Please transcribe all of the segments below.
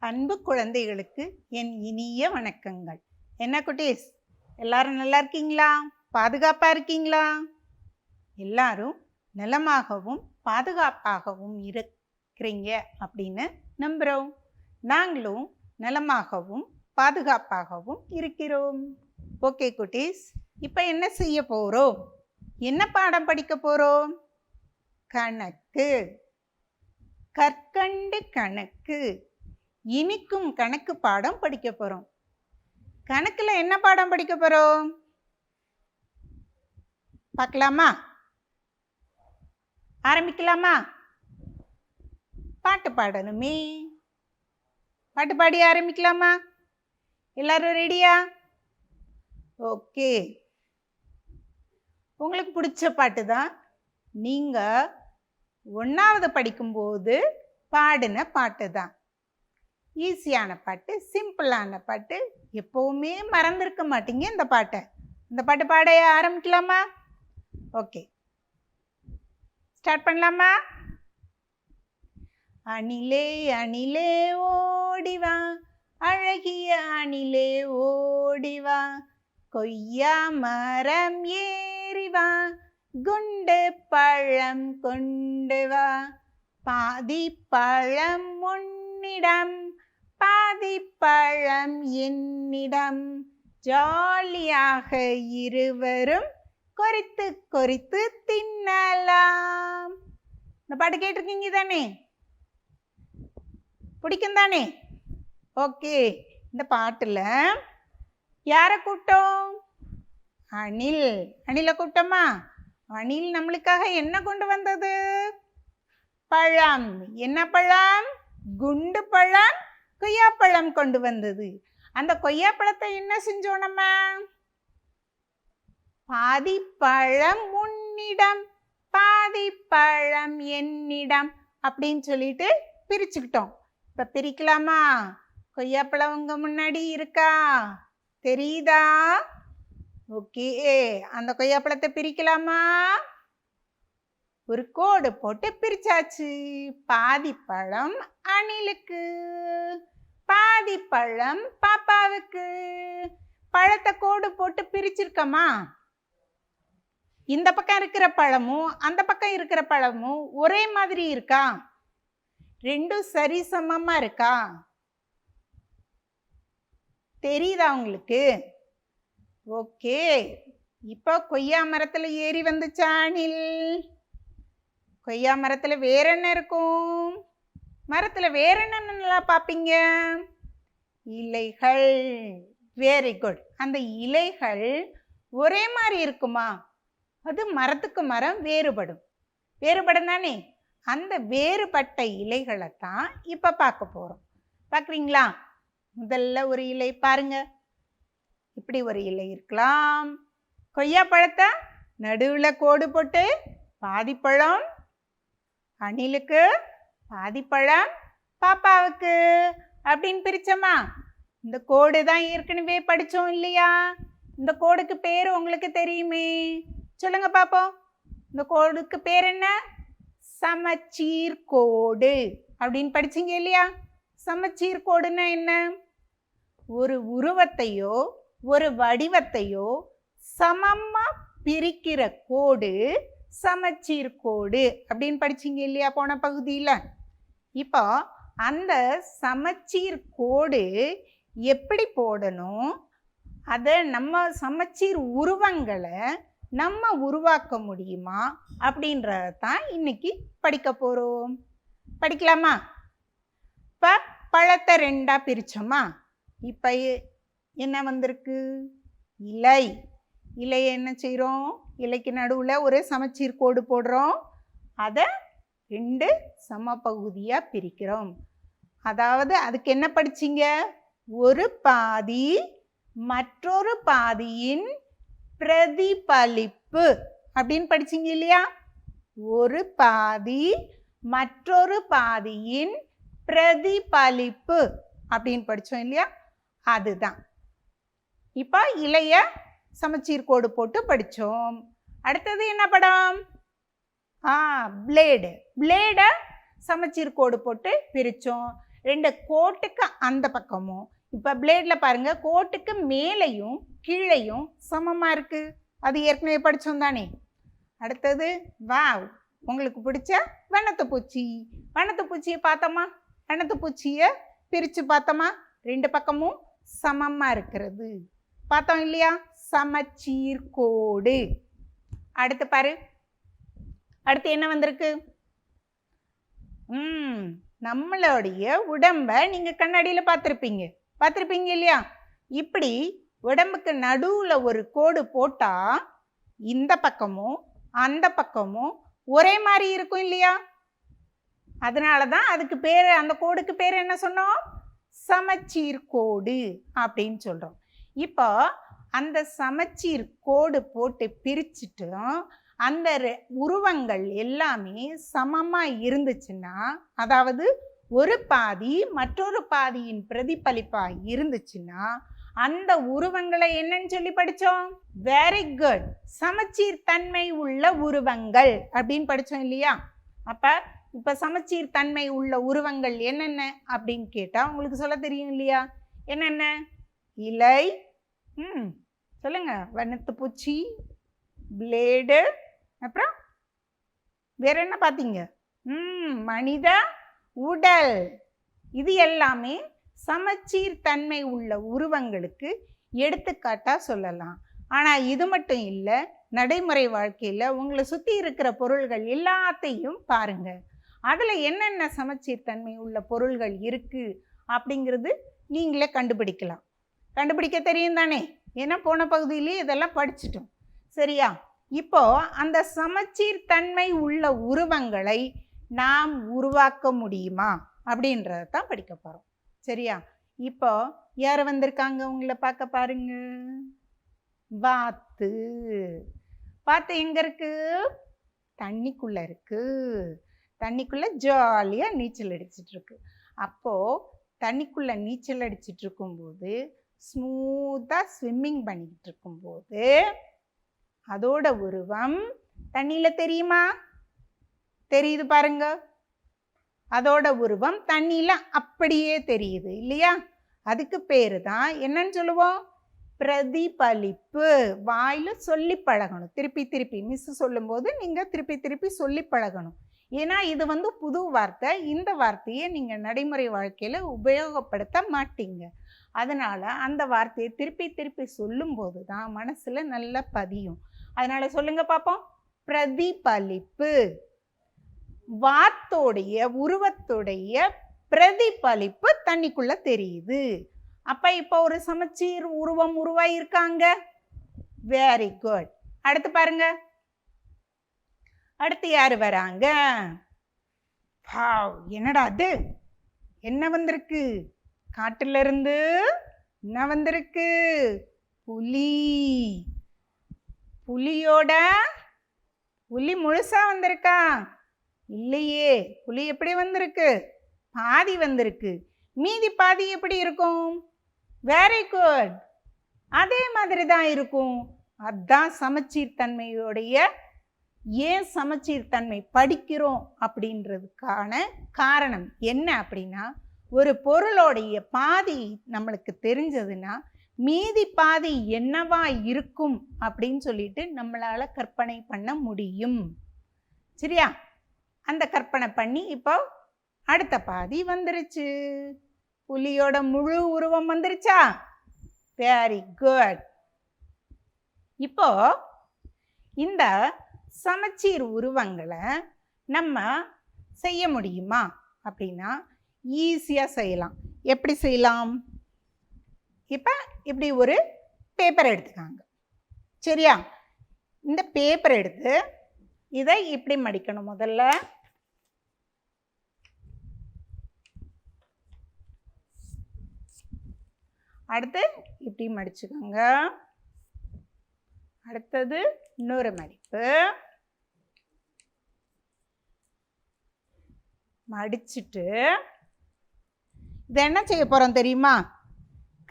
அன்பு குழந்தைகளுக்கு என் இனிய வணக்கங்கள். என்ன குட்டீஸ், எல்லாரும் நல்லா இருக்கீங்களா? பாதுகாப்பா இருக்கீங்களா? எல்லாரும் நலமாகவும் பாதுகாப்பாகவும் இருக்கிறீங்க அப்படின்னு நம்புகிறோம். நாங்களும் நலமாகவும் பாதுகாப்பாகவும் இருக்கிறோம். ஓகே குட்டீஸ், இப்போ என்ன செய்ய போகிறோம்? என்ன பாடம் படிக்க போகிறோம்? கணக்கு. கற்கண்டு கணக்கு, இனிக்கும் கணக்கு பாடம் படிக்க போகிறோம். கணக்கில் என்ன பாடம் படிக்க போகிறோம் பார்க்கலாமா? ஆரம்பிக்கலாமா? பாட்டு பாடணுமே. பாட்டு பாடி ஆரம்பிக்கலாமா? எல்லாரும் ரெடியா? ஓகே. உங்களுக்கு பிடிச்ச பாட்டு தான் நீங்கள் 1வது படிக்கும்போது பாடின பாட்டு தான். ஈஸியான பாட்டு, சிம்பிளான பாட்டு, எப்போவுமே மறந்துருக்க மாட்டீங்க இந்த பாட்டை. இந்த பாட்டு பாட ஆரம்பிக்கலாமா? ஓகே, ஸ்டார்ட் பண்ணலாமா? அணிலே அணிலே ஓடிவா, அழகிய அணிலே ஓடிவா, கொய்யா மரம் ஏறிவா, குண்டு பழம் கொண்டு வா, பாதி பழம் உன்னிடம், பாதி பழம் என்னிடம், ஜாலியாக இருவரும் கொறித்து கொறித்து தின்னலாம். இந்த பாட்டு கேட்டிருக்கீங்க தானே? பிடிக்கும் தானே? ஓகே. இந்த பாட்டுல யாரை கூப்பிட்டோம்? அணில். அணிலை கூப்பிட்டோமா? அணில் நம்மளுக்காக என்ன கொண்டு வந்தது? பழம். என்ன பழம்? குண்டு பழம், கொய்யாப்பழம் கொண்டு வந்தது. அந்த கொய்யாப்பழத்தை என்ன செஞ்சோம் நம்ம? பாதி பழம் உன்னிடம், பாதி பழம் என்னிடம் அப்படின்னு சொல்லிட்டு பிரிச்சுக்கிட்டோம். இப்ப பிரிக்கலாமா? கொய்யாப்பழம் உங்க முன்னாடி இருக்கா? தெரியுதா? ஓகே, அந்த கொய்யாப்பழத்தை பிரிக்கலாமா? ஒரு கோடு போட்டு பிரிச்சாச்சு. பாதி பழம் அணிலுக்கு, பாதி பழம் பாப்பாவுக்கு. பழத்தை கோடு போட்டு பிரிச்சிருக்கமா? இந்த பக்கம் இருக்கிற பழமும் அந்த பக்கம் இருக்கிற பழமும் ஒரே மாதிரி இருக்கா? ரெண்டும் சரிசமமா இருக்கா? தெரியுதா உங்களுக்கு? ஓகே. இப்போ கொய்யா மரத்துல ஏறி வந்துச்சா அணில்? கொய்யா மரத்துல வேற என்ன இருக்கும்? மரத்துல வேற என்னென்ன பார்ப்பீங்க? இலைகள். Very good. அந்த இலைகள் ஒரே மாதிரி இருக்குமா? அது மரத்துக்கு மரம் வேறுபடும். வேறுபடும் தானே? அந்த வேறுபட்ட இலைகளை தான் இப்ப பார்க்க போறோம். பார்க்குறீங்களா? முதல்ல ஒரு இலை பாருங்க. இப்படி ஒரு இலை இருக்கலாம். கொய்யா பழத்தை நடுவுல கோடு போட்டு பாதி பழம் அணிலுக்கு, பாதி பழம் பாப்பாவுக்கு அப்படின்னு பிரிச்சோமா? இந்த கோடு தான் ஏற்கனவே படிச்சோம் இல்லையா? இந்த கோடுக்கு பேர் உங்களுக்கு தெரியுமே, சொல்லுங்க பாப்போம். இந்த கோடுக்கு பேர் என்ன? சமச்சீர் கோடு அப்படின்னு படிச்சீங்க இல்லையா? சமச்சீர் கோடுன்னா என்ன? ஒரு உருவத்தையோ ஒரு வடிவத்தையோ சமமா பிரிக்கிற கோடு சமச்சீர் கோடு அப்படின்னு படிச்சீங்க இல்லையா போன பகுதியில்? இப்போ அந்த சமச்சீர் கோடு எப்படி போடணும், அதை நம்ம சமச்சீர் உருவங்களை நம்ம உருவாக்க முடியுமா அப்படின்றத தான் இன்னைக்கு படிக்க போகிறோம். படிக்கலாமா? இப்போ பழத்தை 2ஆ பிரித்தோமா? இப்போ என்ன வந்திருக்கு? இலை. இலையை என்ன செய்கிறோம்? இலைக்கு நடுவில் ஒரு சமச்சீர் கோடு போடுறோம். அதை 2 சம பகுதியாக பிரிக்கிறோம். அதாவது அதுக்கு என்ன படிச்சிங்க? ஒரு பாதி மற்றொரு பாதியின் பிரதிபலிப்பு அப்படின்னு படிச்சிங்க இல்லையா? ஒரு பாதி மற்றொரு பாதியின் பிரதிபலிப்பு அப்படின்னு படித்தோம் இல்லையா? அதுதான். இப்போ இலைய சமச்சீர் கோடு போட்டு படித்தோம். அடுத்தது என்ன படம்? பிளேடு. பிளேடை சமச்சீர் கோடு போட்டு பிரித்தோம். 2 கோட்டுக்கு அந்த பக்கமும், இப்போ பிளேடில் பாருங்க, கோட்டுக்கு மேலேயும் கீழேயும் சமமாக இருக்கு. அது ஏற்கனவே படித்தோம் தானே. அடுத்தது வாவ், உங்களுக்கு பிடிச்ச வண்ணத்து பூச்சி. வண்ணத்து பூச்சியை பார்த்தோமா, வண்ணத்து பூச்சியை பிரித்து பார்த்தோமா, 2 பக்கமும் சமமாக இருக்கிறது பார்த்தோம் இல்லையா, சமச்சீர் கோடு. அடுத்து பாரு, அடுத்து என்ன வந்திருக்கு, நம்மளுடைய உடம்ப நீங்க கண்ணாடியில பார்த்திருப்பீங்க இல்லையா. இப்படி உடம்புக்கு நடுவுல ஒரு கோடு போட்டா இந்த பக்கமும் அந்த பக்கமும் ஒரே மாதிரி இருக்கும் இல்லையா. அதனாலதான் அதுக்கு பேரு, அந்த கோடுக்கு பேர் என்ன சொன்னோம், சமச்சீர் கோடு அப்படின்னு சொல்றோம். இப்போ அந்த சமச்சீர் கோடு போட்டு பிரிச்சுட்டோம், அந்த உருவங்கள் எல்லாமே சமமாக இருந்துச்சுன்னா, அதாவது ஒரு பாதி மற்றொரு பாதியின் பிரதிபலிப்பாக இருந்துச்சுன்னா அந்த உருவங்களை என்னன்னு சொல்லி படித்தோம், வெரி குட், சமச்சீர் தன்மை உள்ள உருவங்கள் அப்படின்னு படித்தோம் இல்லையா. அப்போ இப்போ சமச்சீர் தன்மை உள்ள உருவங்கள் என்னென்ன அப்படின்னு கேட்டால் உங்களுக்கு சொல்ல தெரியும் இல்லையா. என்னென்ன, இலை, சொல்லுங்க, வண்ணத்து பூச்சி, பிளேடு, அப்புறம் வேற என்ன பார்த்தீங்க, மனித உடல். இது எல்லாமே சமச்சீர் தன்மை உள்ள உருவங்களுக்கு எடுத்துக்காட்டா சொல்லலாம். ஆனால் இது மட்டும் இல்லை, நடைமுறை வாழ்க்கையில் உங்களை சுற்றி இருக்கிற பொருள்கள் எல்லாத்தையும் பாருங்க, அதில் என்னென்ன சமச்சீர் தன்மை உள்ள பொருள்கள் இருக்கு அப்படிங்கிறது நீங்களே கண்டுபிடிக்கலாம். கண்டுபிடிக்க தெரியும் தானே, ஏன்னா போன பகுதியிலேயே இதெல்லாம் படிச்சிட்டோம் சரியா. இப்போ அந்த சமச்சீர் தன்மை உள்ள உருவங்களை நாம் உருவாக்க முடியுமா அப்படின்றத தான் படிக்க போறோம் சரியா. இப்போ யார் வந்திருக்காங்க உங்களை பார்க்க பாருங்க, வாத்து. வாத்து எங்க இருக்கு, தண்ணிக்குள்ள இருக்கு. தண்ணிக்குள்ள ஜாலியா நீச்சல் அடிச்சிட்டு இருக்கு. அப்போ தண்ணிக்குள்ள நீச்சல் அடிச்சிட்டு இருக்கும்போது, ஸ்மூத்தா ஸ்விம்மிங் பண்ணிக்கிட்டு இருக்கும்போது அதோட உருவம் தண்ணியில தெரியுமா, தெரியுது பாருங்க. அதோட உருவம் தண்ணியில அப்படியே தெரியுது இல்லையா. அதுக்கு பேரு தான் என்னன்னு சொல்லுவோம், பிரதிபலிப்பு. வாயில சொல்லி பழகணும், திருப்பி திருப்பி மிஸ் சொல்லும்போது நீங்க திருப்பி திருப்பி சொல்லி பழகணும். ஏன்னா இது புது வார்த்தை, இந்த வார்த்தையை நீங்க நடைமுறை வாழ்க்கையில உபயோகப்படுத்த மாட்டீங்க. அதனால அந்த வார்த்தையை திருப்பி திருப்பி சொல்லும்போது தான் மனசுல நல்லா பதியும். அதனால சொல்லுங்க பார்ப்போம், பிரதிபலிப்பு. வாத்தோடைய உருவத்துடைய பிரதிபலிப்பு தண்ணிக்குள்ள தெரியுது. அப்ப இப்போ ஒரு சமச்சீர் உருவம் உருவாயிருக்காங்க. Very good. அடுத்து பாருங்க, அடுத்து யாரு வராங்க, என்னடா அது, என்ன வந்திருக்கு, காட்டுல இருந்து என்ன வந்திருக்கு, புலி. புலி முழுசா வந்திருக்கா, இல்லையே. புலி எப்படி வந்திருக்கு, பாதி வந்திருக்கு. மீதி பாதி எப்படி இருக்கும், வெரி குட், அதே மாதிரி தான் இருக்கும். அதுதான் சமச்சீர் தன்மையோடைய, ஏன் சமச்சீர் தன்மை படிக்கிறோம் அப்படின்றதுக்கான காரணம் என்ன அப்படின்னா, ஒரு பொருளோடைய பாதி நம்மளுக்கு தெரிஞ்சதுன்னா மீதி பாதி என்னவா இருக்கும் அப்படின்னு சொல்லிட்டு நம்மளால கற்பனை பண்ண முடியும் சரியா. அந்த கற்பனை பண்ணி இப்போ அடுத்த பாதி வந்துருச்சு, புலியோட முழு உருவம் வந்துருச்சா, வெரி குட். இப்போ இந்த சமச்சீர் உருவங்களை நம்ம செய்ய முடியுமா அப்படின்னா ஈஸியாக செய்யலாம். எப்படி செய்யலாம், இப்போ இப்படி ஒரு பேப்பர் எடுத்துக்காங்க சரியா. இந்த பேப்பர் எடுத்து இதை இப்படி மடிக்கணும். முதல்ல அடுத்து இப்படி மடிச்சுக்கோங்க. அடுத்தது இன்னொரு மடிப்பு, மடிச்சுட்டு இதை என்ன செய்ய போறோம் தெரியுமா,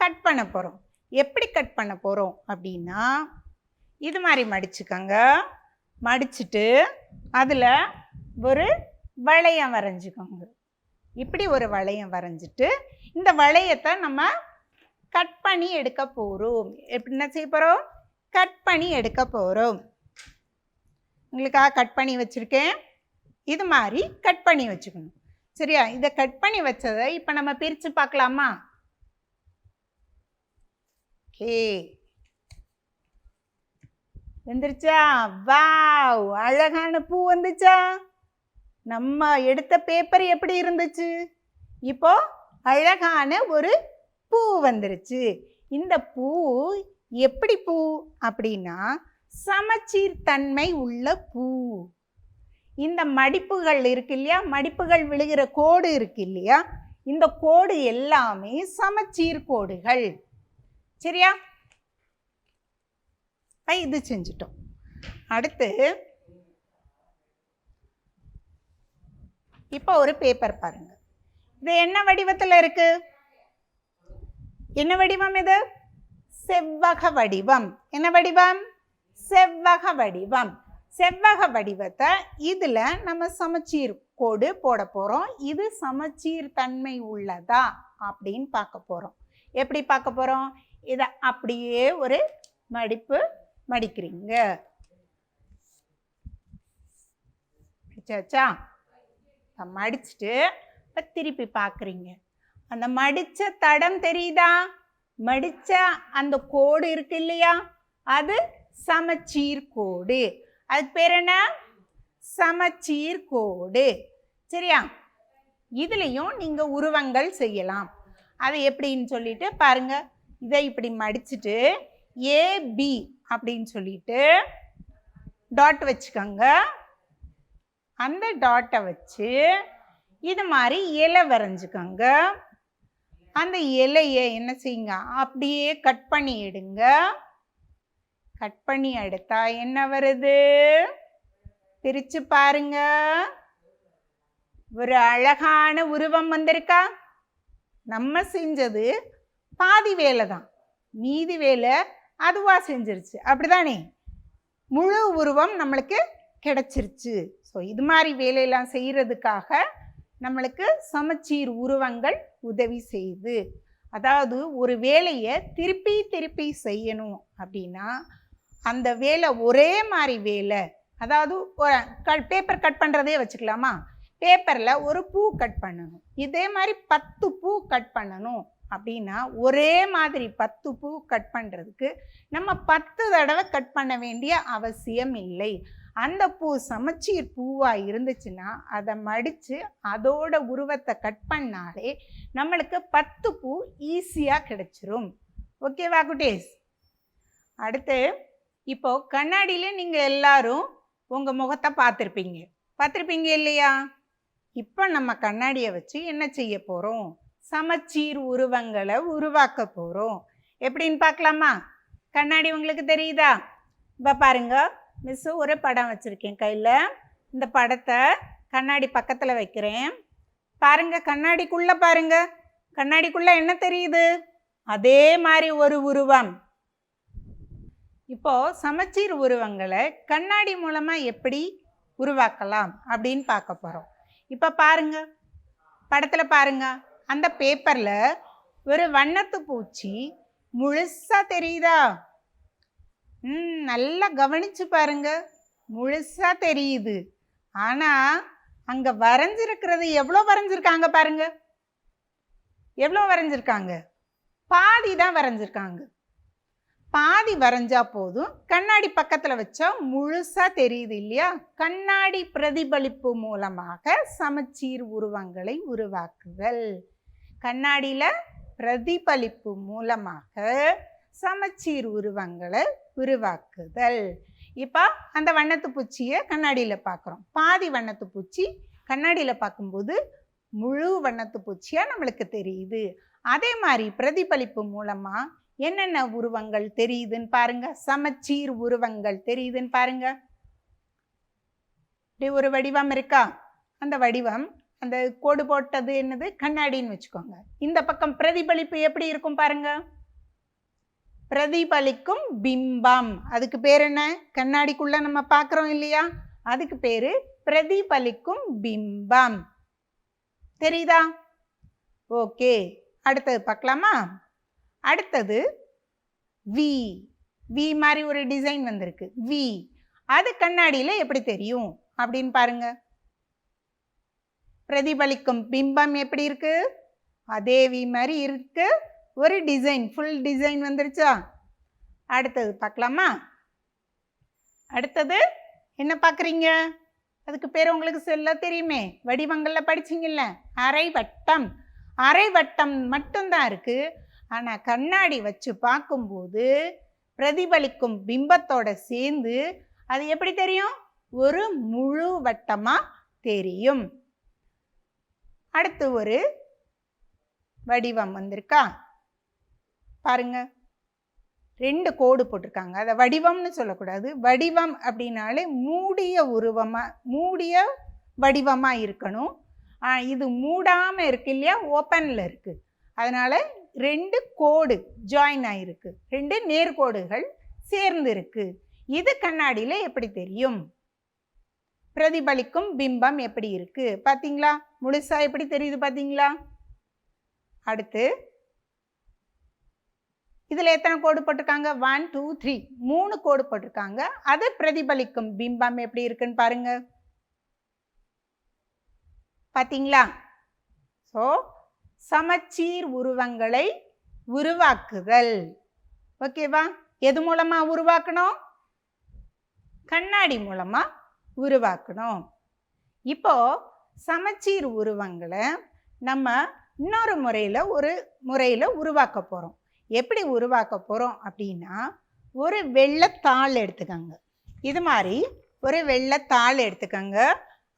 கட் பண்ண போறோம். எப்படி கட் பண்ண போறோம் அப்படின்னா இது மாதிரி மடிச்சுக்கோங்க. மடிச்சுட்டு அதில் ஒரு வளையம் வரைஞ்சிக்கோங்க. இப்படி ஒரு வளையம் வரைஞ்சிட்டு இந்த வளையத்தை நம்ம கட் பண்ணி எடுக்க போகிறோம். எப்படி என்ன செய்ய போகிறோம்? கட் பண்ணி எடுக்க போகிறோம். உங்களுக்காக கட் பண்ணி வச்சுருக்கேன். இது மாதிரி கட் பண்ணி வச்சுக்கணும். சரியா? இதை கட் பண்ணி வச்சதை இப்போ நம்ம பிரித்து பார்க்கலாமா? ஓகே, வந்துருச்சா? வாவ், அழகான பூ வந்துச்சா? நம்ம எடுத்த பேப்பர் எப்படி இருந்துச்சு? இப்போ அழகான ஒரு பூ வந்துருச்சு. இந்த பூ எப்படி பூ அப்படின்னா சமச்சீர் தன்மை உள்ள பூ. இந்த மடிப்புகள் இருக்கு இல்லையா, மடிப்புகள் விழுகிற கோடு இருக்கு இல்லையா, இந்த கோடு எல்லாமே சமச்சீர் கோடுகள். சரியா? இது செஞ்சிட்டோம். அடுத்து இப்போ ஒரு பேப்பர் பாருங்க. இது என்ன வடிவத்தில் இருக்கு? என்ன வடிவம் இது? செவ்வக வடிவம். என்ன வடிவம்? செவ்வக வடிவம். செவ்வக வடிவத்தை இதில் நம்ம சமச்சீர் கோடு போட போகிறோம். இது சமச்சீர் தன்மை உள்ளதா அப்படின்னு பார்க்க போகிறோம். எப்படி பார்க்க போகிறோம்? இதை அப்படியே ஒரு மடிப்பு மடிக்கிறீங்க. மடிச்சாச்சா? மடிச்சுட்டு இப்போ திருப்பி பார்க்குறீங்க. அந்த மடித்த தடம் தெரியுதா? மடித்த அந்த கோடு இருக்கு இல்லையா, அது சமச்சீர் கோடு. அதுக்கு பேர் என்ன? சமச்சீர் கோடு. சரியா? இதுலேயும் நீங்கள் உருவங்கள் செய்யலாம். அது எப்படின்னு சொல்லிட்டு பாருங்க. இதை இப்படி மடிச்சுட்டு ஏபி அப்படின்னு சொல்லிட்டு டாட் வச்சுக்கோங்க. அந்த டாட்டை வச்சு இது மாதிரி இலை வரைஞ்சிக்கோங்க. அந்த இலையை என்ன செய்யுங்க, அப்படியே கட் பண்ணி எடுங்க. கட் பண்ணி எடுத்தா என்ன வருது? பிரிச்சு பாருங்க. ஒரு அழகான உருவம் வந்திருக்கா? நம்ம செஞ்சது பாதி வேலை தான், மீதி வேலை அதுவா செஞ்சிருச்சு. அப்படிதானே? முழு உருவம் நம்மளுக்கு கிடைச்சிருச்சு. ஸோ இது மாதிரி வேலையெல்லாம் செய்யறதுக்காக நம்மளுக்கு சமச்சீர் உருவங்கள் உதவி செய்யுது. அதாவது ஒரு வேலையை திருப்பி திருப்பி செய்யணும் அப்படின்னா அந்த வேலை ஒரே மாதிரி வேலை. அதாவது பேப்பர் கட் பண்ணுறதே வச்சுக்கலாமா? பேப்பரில் ஒரு பூ கட் பண்ணணும், இதே மாதிரி 10 பூ கட் பண்ணணும் அப்படின்னா ஒரே மாதிரி 10 பூ கட் பண்ணுறதுக்கு நம்ம 10 தடவை கட் பண்ண வேண்டிய அவசியம் இல்லை. அந்த பூ சமச்சீர் பூவாக இருந்துச்சுன்னா அதை மடித்து அதோட உருவத்தை கட் பண்ணாலே நம்மளுக்கு 10 பூ ஈஸியாக கிடைச்சிரும். ஓகேவா குட்டீஸ்? அடுத்து இப்போ கண்ணாடியில நீங்கள் எல்லாரும் உங்கள் முகத்தை பார்த்துருப்பீங்க இல்லையா? இப்போ நம்ம கண்ணாடியை வச்சு என்ன செய்ய போகிறோம்? சமச்சீர் உருவங்களை உருவாக்க போகிறோம். எப்படின்னு பார்க்கலாமா? கண்ணாடி உங்களுக்கு தெரியுதா? இப்போ பாருங்க, மிஸ்ஸு ஒரு படம் வச்சுருக்கேன் கையில். இந்த படத்தை கண்ணாடி பக்கத்தில் வைக்கிறேன். பாருங்க, கண்ணாடிக்குள்ளே பாருங்க. கண்ணாடிக்குள்ளே என்ன தெரியுது? அதே மாதிரி ஒரு உருவம். இப்போ சமச்சீர் உருவங்களை கண்ணாடி மூலமாக எப்படி உருவாக்கலாம் அப்படின்னு பார்க்க போகிறோம். இப்போ பாருங்க, படத்தில் பாருங்க, அந்த பேப்பரில் ஒரு வண்ணத்து பூச்சி முழுசாக தெரியுதா? நல்லா கவனிச்சு பாருங்க, முழுசா தெரியுது. ஆனால் அங்கே வரைஞ்சிருக்கிறது எவ்வளோ வரைஞ்சிருக்காங்க பாருங்க. எவ்வளோ வரைஞ்சிருக்காங்க? பாதி தான் வரைஞ்சிருக்காங்க. பாதி வரைஞ்சா போதும், கண்ணாடி பக்கத்தில் வச்சா முழுசா தெரியுது இல்லையா? கண்ணாடி பிரதிபலிப்பு மூலமாக சமச்சீர் உருவங்களை உருவாக்குதல். கண்ணாடியில் பிரதிபலிப்பு மூலமாக சமச்சீர் உருவங்களை உருவாக்குதல். இப்போ அந்த வண்ணத்து பூச்சியை கண்ணாடியில் பார்க்குறோம். பாதி வண்ணத்து பூச்சி கண்ணாடியில் பார்க்கும்போது முழு வண்ணத்து பூச்சியாக நம்மளுக்கு தெரியுது. அதே மாதிரி பிரதிபலிப்பு மூலமாக என்னென்ன உருவங்கள் தெரியுதுன்னு பாருங்க. சமச்சீர் உருவங்கள் தெரியுதுன்னு பாருங்க. இப்படி ஒரு வடிவம் இருக்கா? அந்த வடிவம், அந்த கோடு போட்டது என்னது? கண்ணாடின்னு வச்சுக்கோங்க. இந்த பக்கம் பிரதிபலிப்பு எப்படி இருக்கும் பாருங்க. பிரதிபலிக்கும் பிம்பம். அதுக்கு பேர் என்ன? கண்ணாடிக்குள்ள நம்ம பார்க்குறோம் இல்லையா, அதுக்கு பேரு பிரதிபலிக்கும் பிம்பம். தெரியுதா? ஓகே, அடுத்தது பார்க்கலாமா? அடுத்தது வி. வி மாதிரி ஒரு டிசைன் வந்திருக்கு. வி அது கண்ணாடியில் எப்படி தெரியும் அப்படின்னு பாருங்க. பிரதிபலிக்கும் பிம்பம் எப்படி இருக்கு? அதே வி மாதிரி இருக்கு. ஒரு டிசைன், ஃபுல் டிசைன் வந்துருச்சா? அடுத்தது பார்க்கலாமா? அடுத்தது என்ன பார்க்குறீங்க? அதுக்கு பேர் உங்களுக்கு சொல்ல தெரியுமே, வடிவங்களில் படிச்சிங்கல்ல, அரை வட்டம். அரை வட்டம் மட்டும்தான் இருக்கு. ஆனால் கண்ணாடி வச்சு பார்க்கும்போது பிரதிபலிக்கும் பிம்பத்தோட சேர்ந்து அது எப்படி தெரியும்? ஒரு முழு வட்டமாக தெரியும். அடுத்து ஒரு வடிவம் வந்திருக்கா பாருங்க. 2 கோடு போட்டிருக்காங்க. அதை வடிவம்னு சொல்லக்கூடாது. வடிவம் அப்படின்னாலே மூடிய மூடிய வடிவமாக இருக்கணும். இது மூடாமல் இருக்கு இல்லையா, ஓப்பனில் இருக்குது. அதனால் 2 கோடு ஜாயின் ஆகிருக்கு, 2 நேர்கோடுகள் சேர்ந்து இருக்கு. இது கண்ணாடியில் எப்படி தெரியும்? பிரதிபலிக்கும் பிம்பம் எப்படி இருக்கு பார்த்தீங்களா? முழுசா எப்படி தெரியுது பார்த்தீங்களா? அடுத்து இதில் எத்தனை கோடு போட்டிருக்காங்க? 1 2 3 3 கோடு போட்டிருக்காங்க. அது பிரதிபலிக்கும் பிம்பம் எப்படி இருக்குன்னு பாருங்க. பார்த்தீங்களா? ஸோ சமச்சீர் உருவங்களை உருவாக்குதல். ஓகேவா? எது மூலமா உருவாக்கணும்? கண்ணாடி மூலமா உருவாக்கணும். இப்போ சமச்சீர் உருவங்களை நம்ம இன்னொரு முறையில் உருவாக்க போகிறோம். எப்படி உருவாக்க போகிறோம் அப்படின்னா, ஒரு வெள்ளைத்தாள் எடுத்துக்கோங்க. இது மாதிரி ஒரு வெள்ளைத்தாள் எடுத்துக்கோங்க.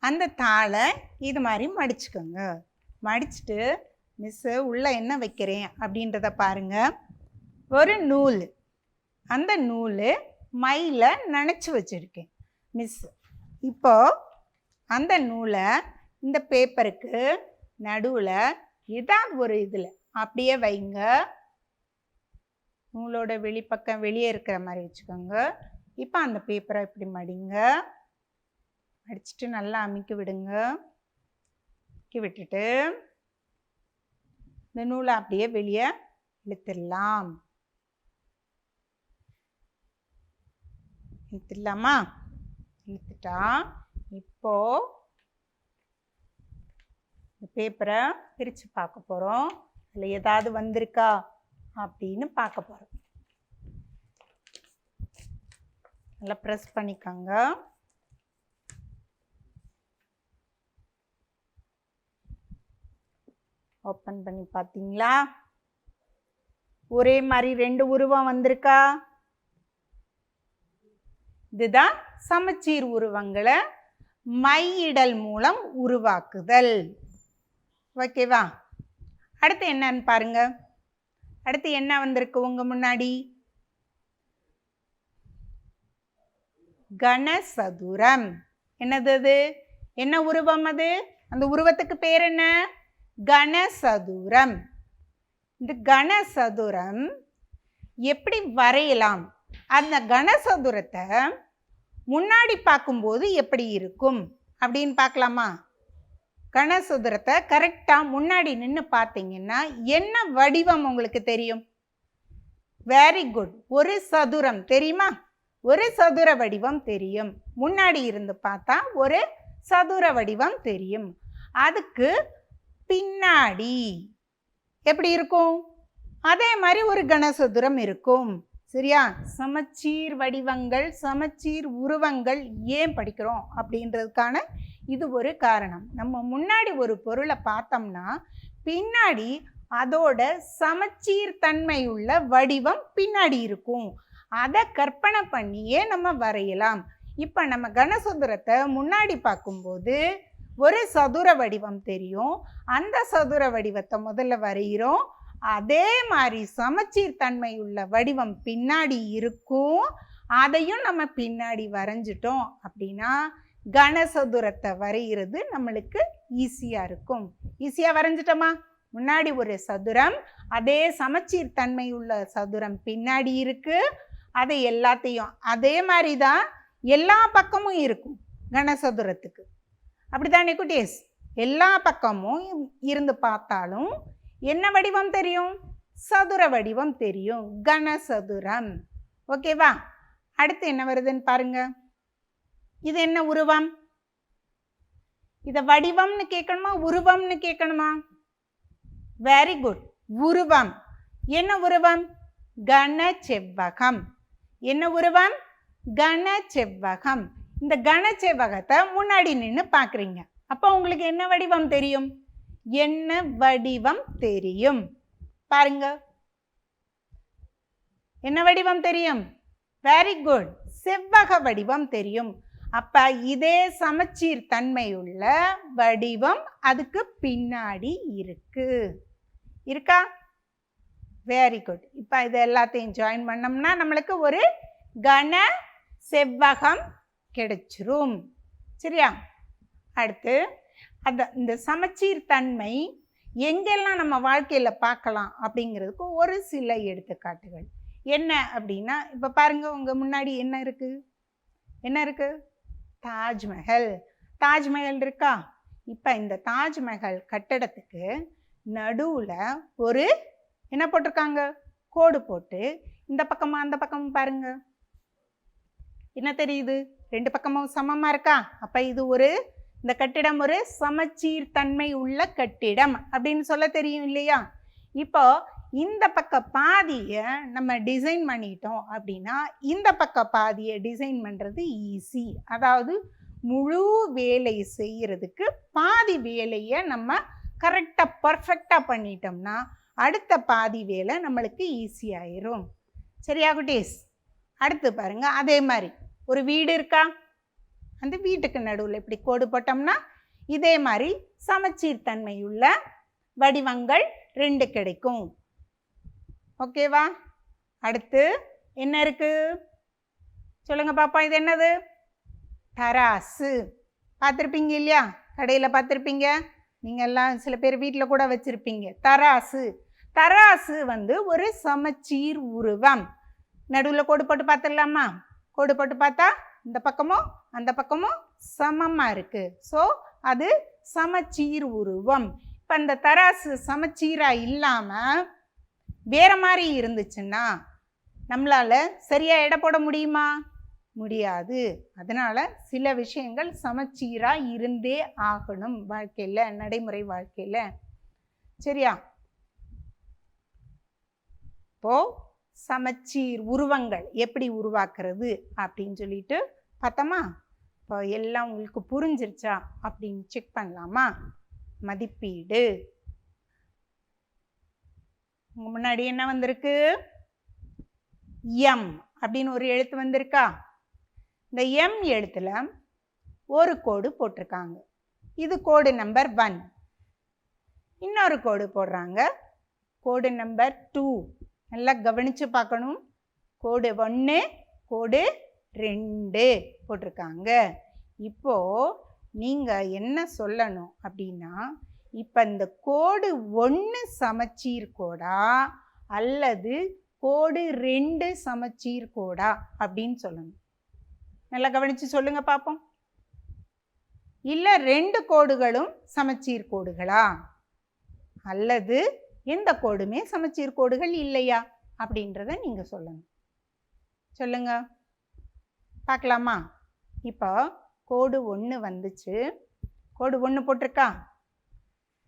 அந்த தாளை இது மாதிரி மடிச்சுக்கோங்க. மடிச்சுட்டு மிஸ்ஸு உள்ளே என்ன வைக்கிறேன் அப்படின்றத பாருங்கள். ஒரு நூல், அந்த நூல் மையில் நனைச்சி வச்சுருக்கேன் மிஸ்ஸு. இப்போது அந்த நூலை இந்த பேப்பருக்கு நடுவில் ஏதாவது ஒரு இதில் அப்படியே வைங்க. நூலோட வெளிப்பக்கம் வெளியே இருக்கிற மாதிரி வச்சுக்கோங்க. இப்போ அந்த பேப்பரை இப்படி மடிங்க. மடிச்சுட்டு நல்லா அமுக்கி விடுங்க. அமுக்கி விட்டுட்டு இந்த நூலை அப்படியே வெளியே இழுத்துடலாம். இழுத்துடலாமா? இழுத்துட்டா இப்போ இந்த பேப்பரை பிரித்து பார்க்க போகிறோம். அதில் ஏதாவது வந்திருக்கா அப்படின்னு பார்க்க போகிறோம். நல்லா ப்ரெஸ் பண்ணிக்கோங்க. ஓப்பன் பண்ணி பார்த்தீங்களா? ஒரே மாதிரி 2 உருவம் வந்திருக்கா? இதுதான் சமச்சீர் உருவங்களை மையிடல் மூலம் உருவாக்குதல். ஓகேவா? அடுத்து என்னன்னு பாருங்க. அடுத்து என்ன வந்திருக்கு உங்க முன்னாடி? கனசதுரம். என்னது அது? என்ன உருவம் அது? அந்த உருவத்துக்கு பேர் என்ன? கனசதுரம். இந்த கனசதுரம் எப்படி வரையலாம்? அந்த கனசதுரத்தை முன்னாடி பார்க்கும்போது எப்படி இருக்கும் அப்படின்னு பார்க்கலாமா? கனசதுரத்தை கரெக்டாக முன்னாடி நின்று பார்த்தீங்கன்னா என்ன வடிவம் உங்களுக்கு தெரியும்? Very good. ஒரு சதுரம் தெரியுமா? ஒரு சதுர வடிவம் தெரியும். முன்னாடி இருந்து பார்த்தா ஒரு சதுர வடிவம் தெரியும். அதுக்கு பின்னாடி எப்படி இருக்கும்? அதே மாதிரி ஒரு கனசதுரம் இருக்கும். சரியா? சமச்சீர் வடிவங்கள், சமச்சீர் உருவங்கள் ஏன் படிக்கிறோம் அப்படின்றதுக்கான இது ஒரு காரணம். நம்ம முன்னாடி ஒரு பொருளை பார்த்தோம்னா பின்னாடி அதோட சமச்சீர் தன்மையுள்ள வடிவம் பின்னாடி இருக்கும். அதை கற்பனை பண்ணியே நம்ம வரையலாம். இப்போ நம்ம கனசதுரத்தை முன்னாடி பார்க்கும்போது ஒரு சதுர வடிவம் தெரியும். அந்த சதுர வடிவத்தை முதல்ல வரைகிறோம். அதே மாதிரி சமச்சீர் தன்மையுள்ள வடிவம் பின்னாடி இருக்கும். அதையும் நம்ம பின்னாடி வரைஞ்சிட்டோம் அப்படின்னா கனசதுரத்தை வரைகிறது நம்மளுக்கு ஈஸியாக இருக்கும். ஈஸியாக வரைஞ்சிட்டோமா? முன்னாடி ஒரு சதுரம், அதே சமச்சீர் தன்மையுள்ள சதுரம் பின்னாடி இருக்கு. அதை எல்லாத்தையும் அதே மாதிரி தான் எல்லா பக்கமும் இருக்கும் கனசதுரத்துக்கு. அப்படித்தானே குட்டீஸ்? எல்லா பக்கமும் இருந்து பார்த்தாலும் என்ன வடிவம் தெரியும்? சதுர வடிவம் தெரியும். கனசதுரம். ஓகேவா? அடுத்து என்ன வருதுன்னு பாருங்க. இது என்ன உருவம்? இத வடிவம்னு கேட்கணுமா உருவம்னு கேட்கணுமா? Very good. உருவம். என்ன உருவம்? கன செவ்வகம். என்ன உருவம்? கன செவ்வகம். இந்த கன செவ்வகத்தை முன்னாடி நின்று பார்க்குறீங்க. அப்போ உங்களுக்கு என்ன வடிவம் தெரியும்? என்ன வடிவம் தெரியும்? பாருங்க. என்ன வடிவம் தெரியும்? Very good. செவ்வக வடிவம் தெரியும். அப்ப இதே சமச்சீர் தன்மையுள்ள வடிவம் அதுக்கு பின்னாடி இருக்கு. இருக்கா? Very good. இப்போ இது எல்லாத்தையும் ஜாயின் பண்ணோம்னா நம்மளுக்கு ஒரு கன செவ்வகம் கிடைச்சிரும். சரியா? அடுத்து இந்த சமச்சீர் தன்மை எங்கெல்லாம் நம்ம வாழ்க்கையில் பார்க்கலாம் அப்படிங்கிறதுக்கு ஒரு சில எடுத்துக்காட்டுகள். என்ன அப்படின்னா, இப்போ பாருங்க, உங்க முன்னாடி என்ன இருக்கு? என்ன இருக்கு? தாஜ்மஹல். தாஜ்மஹல் இருக்கா? இப்போ இந்த தாஜ்மஹல் கட்டடத்துக்கு நடுவில் ஒரு என்ன போட்டிருக்காங்க? கோடு போட்டு இந்த பக்கமா அந்த பக்கமும் பாருங்க. என்ன தெரியுது? ரெண்டு பக்கமும் சமமா இருக்கா? அப்ப இது இந்த கட்டிடம் ஒரு சமச்சீர் தன்மை உள்ள கட்டிடம் அப்படின்னு சொல்ல தெரியும் இல்லையா? இப்போ இந்த பக்க பாதியை நம்ம டிசைன் பண்ணிட்டோம் அப்படின்னா இந்த பக்க பாதியை டிசைன் பண்றது ஈஸி. அதாவது முழு வேலை செய்யறதுக்கு பாதி வேலையை நம்ம கரெக்டா பர்ஃபெக்டா பண்ணிட்டோம்னா அடுத்த பாதி வேலை நம்மளுக்கு ஈஸி ஆயிரும். சரியா குட்டீஸ்? அடுத்து பாருங்க, அதே மாதிரி ஒரு வீடு இருக்கா? அந்த வீட்டுக்கு நடுவில் இப்படி கோடு போட்டோம்னா இதே மாதிரி சமச்சீர் தன்மையுள்ள வடிவங்கள் ரெண்டு கிடைக்கும். ஓகேவா? அடுத்து என்ன இருக்கு சொல்லுங்க பாப்பா. இது என்னது? தராசு. பார்த்துருப்பீங்க இல்லையா? கடையில் பார்த்துருப்பீங்க. நீங்கள் எல்லாம் சில பேர் வீட்டில் கூட வச்சுருப்பீங்க தராசு. தராசு ஒரு சமச்சீர் உருவம். நடுவில் கோடு போட்டு பார்த்துடலாமா? கோடு போட்டு பார்த்தா இந்த பக்கமும் அந்த பக்கமும் சமமாக இருக்கு. ஸோ அது சமச்சீர் உருவம். இப்போ இந்த தராசு சமச்சீராக இல்லாமல் வேற மாதிரி இருந்துச்சுன்னா நம்மளால சரியா எடை போட முடியுமா? முடியாது. அதனால சில விஷயங்கள் சமச்சீராக இருந்தே ஆகணும் வாழ்க்கையில், நடைமுறை வாழ்க்கையில். சரியா? இப்போ சமச்சீர் உருவங்கள் எப்படி உருவாக்குறது அப்படின்னு சொல்லிட்டு பார்த்தோமா? இப்போ எல்லாம் உங்களுக்கு புரிஞ்சிருச்சா அப்படின்னு செக் பண்ணலாமா? மதிப்பீடு. உங்க முன்னாடி என்ன வந்திருக்கு? எம் அப்படின்னு ஒரு எழுத்து வந்திருக்கா? இந்த எம் எழுத்துல ஒரு கோடு போட்டிருக்காங்க. இது கோடு நம்பர் 1. இன்னொரு கோடு போடுறாங்க, கோடு நம்பர் 2. நல்லா கவனிச்சு பார்க்கணும். கோடு 1, கோடு 2 போட்டிருக்காங்க. இப்போ நீங்க என்ன சொல்லணும் அப்படின்னா, இப்போ இந்த கோடு 1 சமச்சீர் கோடா அல்லது கோடு 2 சமச்சீர் கோடா அப்படின்னு சொல்லணும். நல்லா கவனிச்சு சொல்லுங்க பார்ப்போம். இல்லை 2 கோடுகளும் சமச்சீர் கோடுகளா அல்லது எந்த கோடுமே சமச்சீர் கோடுகள் இல்லையா அப்படின்றத நீங்க சொல்லணும். சொல்லுங்க பார்க்கலாமா? இப்போ கோடு 1 வந்துச்சு. கோடு 1 போட்டிருக்கா?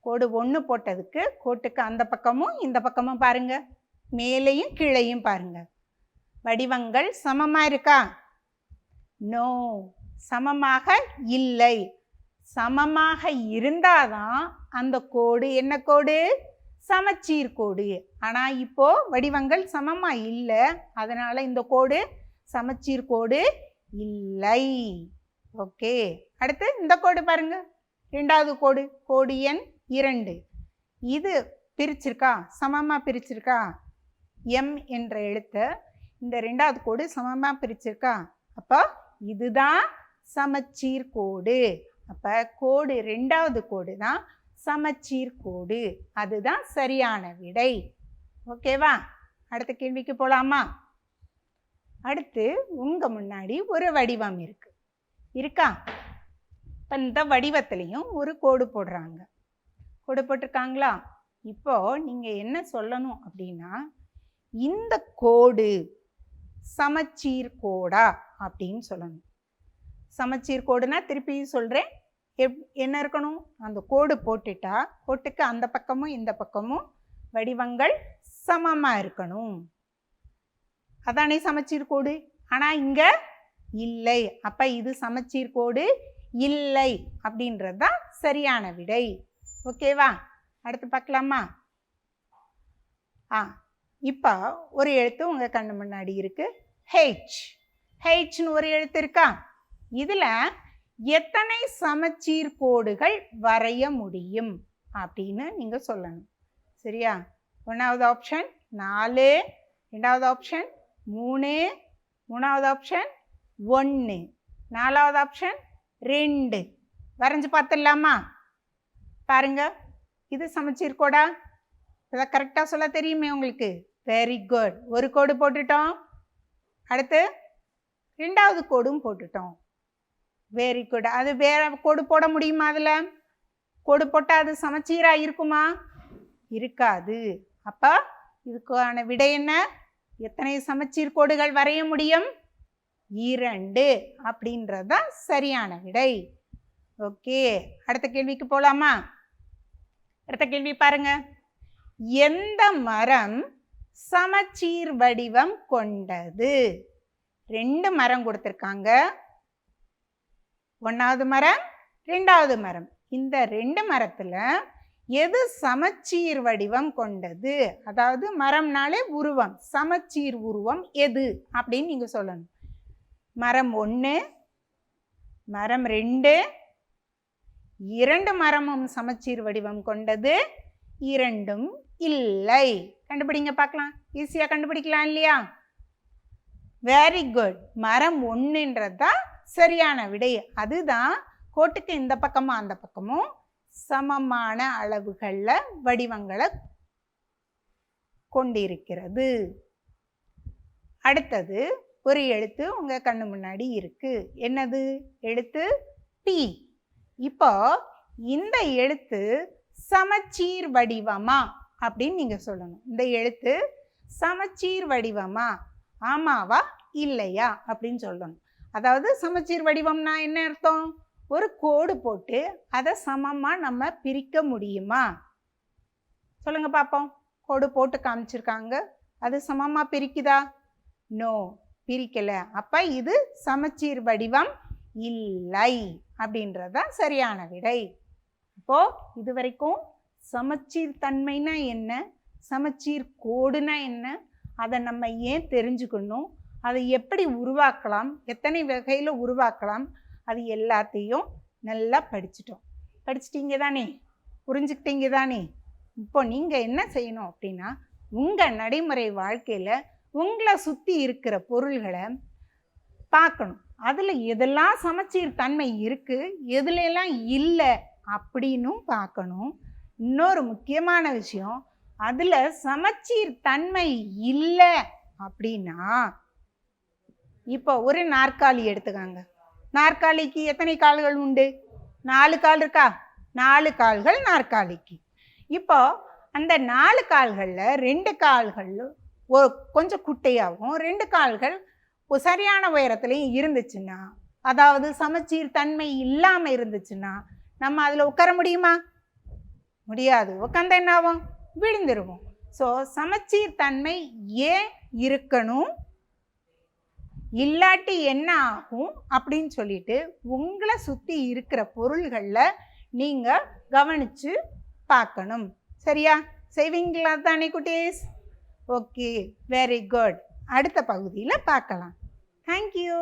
கோடு 1 போட்டதுக்கு கோட்டுக்கு அந்த பக்கமும் இந்த பக்கமும் பாருங்க, மேலையும் கீழையும் பாருங்க. வடிவங்கள் சமமா இருக்கா? நோ, சமமாக இல்லை. சமமாக இருந்தாதான் அந்த கோடு என்ன கோடு? சமச்சீர் கோடு. ஆனா இப்போ வடிவங்கள் சமமா இல்லை, அதனால இந்த கோடு சமச்சீர் கோடு இல்லை. ஓகே, அடுத்து இந்த கோடு பாருங்க, 2வது கோடு, கோடு எண் 2. இது பிரிச்சிருக்கா? சமமா பிரிச்சிருக்கா? எம் என்ற எழுத்தை இந்த 2வது கோடு சமமா பிரிச்சிருக்கா? அப்போ இதுதான் சமச்சீர் கோடு. அப்ப கோடு 2வது கோடு தான் சமச்சீர் கோடு. அதுதான் சரியான விடை. ஓகேவா? அடுத்த கேள்விக்கு போலாமா? அடுத்து உங்க முன்னாடி ஒரு வடிவம் இருக்கா? இப்போ இந்த வடிவத்திலையும் ஒரு கோடு போடுறாங்க. கோடு போட்டிருக்காங்களா? இப்போ நீங்கள் என்ன சொல்லணும் அப்படின்னா, இந்த கோடு சமச்சீர் கோடா அப்படின்னு சொல்லணும். சமச்சீர் கோடுனா திருப்பி சொல்கிறேன், என்ன இருக்கணும்? அந்த கோடு போட்டுட்டா கோட்டுக்கு அந்த பக்கமும் இந்த பக்கமும் வடிவங்கள் சமமாக இருக்கணும். அதானே சமச்சீர் கோடு. ஆனால் இங்கே இல்லை. அப்போ இது சமச்சீர் கோடு இல்லை அப்படின்றது தான் சரியான விடை. ஓகேவா? அடுத்து பார்க்கலாமா? இப்போ ஒரு எழுத்து உங்கள் கண்ணு முன்னாடி இருக்கு, ஹெச். ஹெச்னு ஒரு எழுத்து இருக்கா? இதில் எத்தனை சமச்சீர் கோடுகள் வரைய முடியும் அப்படின்னு நீங்கள் சொல்லணும். சரியா? ஒன்றாவது ஆப்ஷன் 4, ரெண்டாவது ஆப்ஷன் 3, மூணாவது ஆப்ஷன் 1, நாலாவது ஆப்ஷன் 2. வரைஞ்சி பார்த்துடலாமா? பாருங்க, இது சமச்சீர் கோடா? இதை கரெக்டாக சொல்ல தெரியுமே உங்களுக்கு. Very good. ஒரு கோடு போட்டுட்டோம், அடுத்து ரெண்டாவது கோடும் போட்டுட்டோம். Very good. அது வேற கோடு போட முடியுமா? அதில் கோடு போட்டால் அது சமச்சீராக இருக்குமா? இருக்காது. அப்போ இதுக்கான விடை என்ன? எத்தனை சமச்சீர் கோடுகள் வரைய முடியும்? 2 அப்படின்றது தான் சரியான விடை. ஓகே, அடுத்த கேள்விக்கு போகலாமா? அடுத்த கேள்வி பாருங்க. எந்த மரம் சமச்சீர் வடிவம் கொண்டது? 2 மரம் கொடுத்துருக்காங்க. 1வது மரம், 2வது மரம். இந்த 2 மரத்தில் எது சமச்சீர் வடிவம் கொண்டது? அதாவது மரம்னாலே உருவம், சமச்சீர் உருவம் எது அப்படின்னு நீங்கள் சொல்லணும். மரம் 1, மரம் 2, 2 மரமும் சமச்சீர் வடிவம் கொண்டது, 2ம் இல்லை. கண்டுபிடிங்க பார்க்கலாம். ஈஸியாக கண்டுபிடிக்கலாம் இல்லையா? Very good. மரம் 1ன்றது தான் சரியான விடை. அதுதான் கோட்டுக்கு இந்த பக்கமும் அந்த பக்கமும் சமமான அளவுகளில் வடிவங்களை கொண்டிருக்கிறது. அடுத்தது ஒரு எழுத்து உங்கள் கண்ணு முன்னாடி இருக்கு. என்னது எழுத்து? பி. இப்போ இந்த எழுத்து சமச்சீர் வடிவமா அப்படின்னு நீங்கள் சொல்லணும். இந்த எழுத்து சமச்சீர் வடிவமா, ஆமாவா இல்லையா அப்படின்னு சொல்லணும். அதாவது சமச்சீர் வடிவம்னா என்ன அர்த்தம்? ஒரு கோடு போட்டு அதை சமமாக நம்ம பிரிக்க முடியுமா? சொல்லுங்க பார்ப்போம். கோடு போட்டு காமிச்சிருக்காங்க, அது சமமாக பிரிக்குதா? நோ, பிரிக்கலை. அப்போ இது சமச்சீர் வடிவம் இல்லை அப்படின்றதான் சரியான விடை. இப்போது இது வரைக்கும் சமச்சீர் தன்மைனா என்ன, சமச்சீர் கோடுனா என்ன, அதை நம்ம ஏன் தெரிஞ்சுக்கணும், அதை எப்படி உருவாக்கலாம், எத்தனை வகையில் உருவாக்கலாம், அது எல்லாத்தையும் நல்லா படிச்சிட்டோம். படிச்சிட்டிங்க தானே? புரிஞ்சுக்கிட்டீங்க தானே? இப்போ நீங்கள் என்ன செய்யணும் அப்படின்னா, உங்கள் நடைமுறை வாழ்க்கையில் உங்களை சுற்றி இருக்கிற பொருள்களை பார்க்கணும். அதில் எதெல்லாம் சமச்சீர் தன்மை இருக்குது, எதுலெல்லாம் இல்லை அப்படின்னும் பார்க்கணும். இன்னொரு முக்கியமான விஷயம், அதில் சமச்சீர் தன்மை இல்லை அப்படின்னா, இப்போ ஒரு நாற்காலி எடுத்துக்காங்க. நாற்காலிக்கு எத்தனை கால்கள் உண்டு? 4 கால் இருக்கா? 4 கால்கள் நாற்காலிக்கு. இப்போ அந்த 4 கால்களில் 2 கால்கள் கொஞ்சம் குட்டையாகவும் 2 கால்கள் சரியான உயரத்துலையும் இருந்துச்சுன்னா, அதாவது சமச்சீர் தன்மை இல்லாமல் இருந்துச்சுன்னா, நம்ம அதில் உட்கார முடியுமா? முடியாது. உட்காந்தா என்ன ஆகும்? விழுந்துருவோம். ஸோ சமச்சீர் தன்மை ஏன் இருக்கணும், இல்லாட்டி என்ன ஆகும் அப்படின்னு சொல்லிட்டு உங்களை சுற்றி இருக்கிற பொருள்களில் நீங்கள் கவனித்து பார்க்கணும். சரியா? செய்வீங்களா தானே குட்டீஸ்? Okay, very good. அடுத்த பகுதியில் பார்க்கலாம். தேங்க்யூ.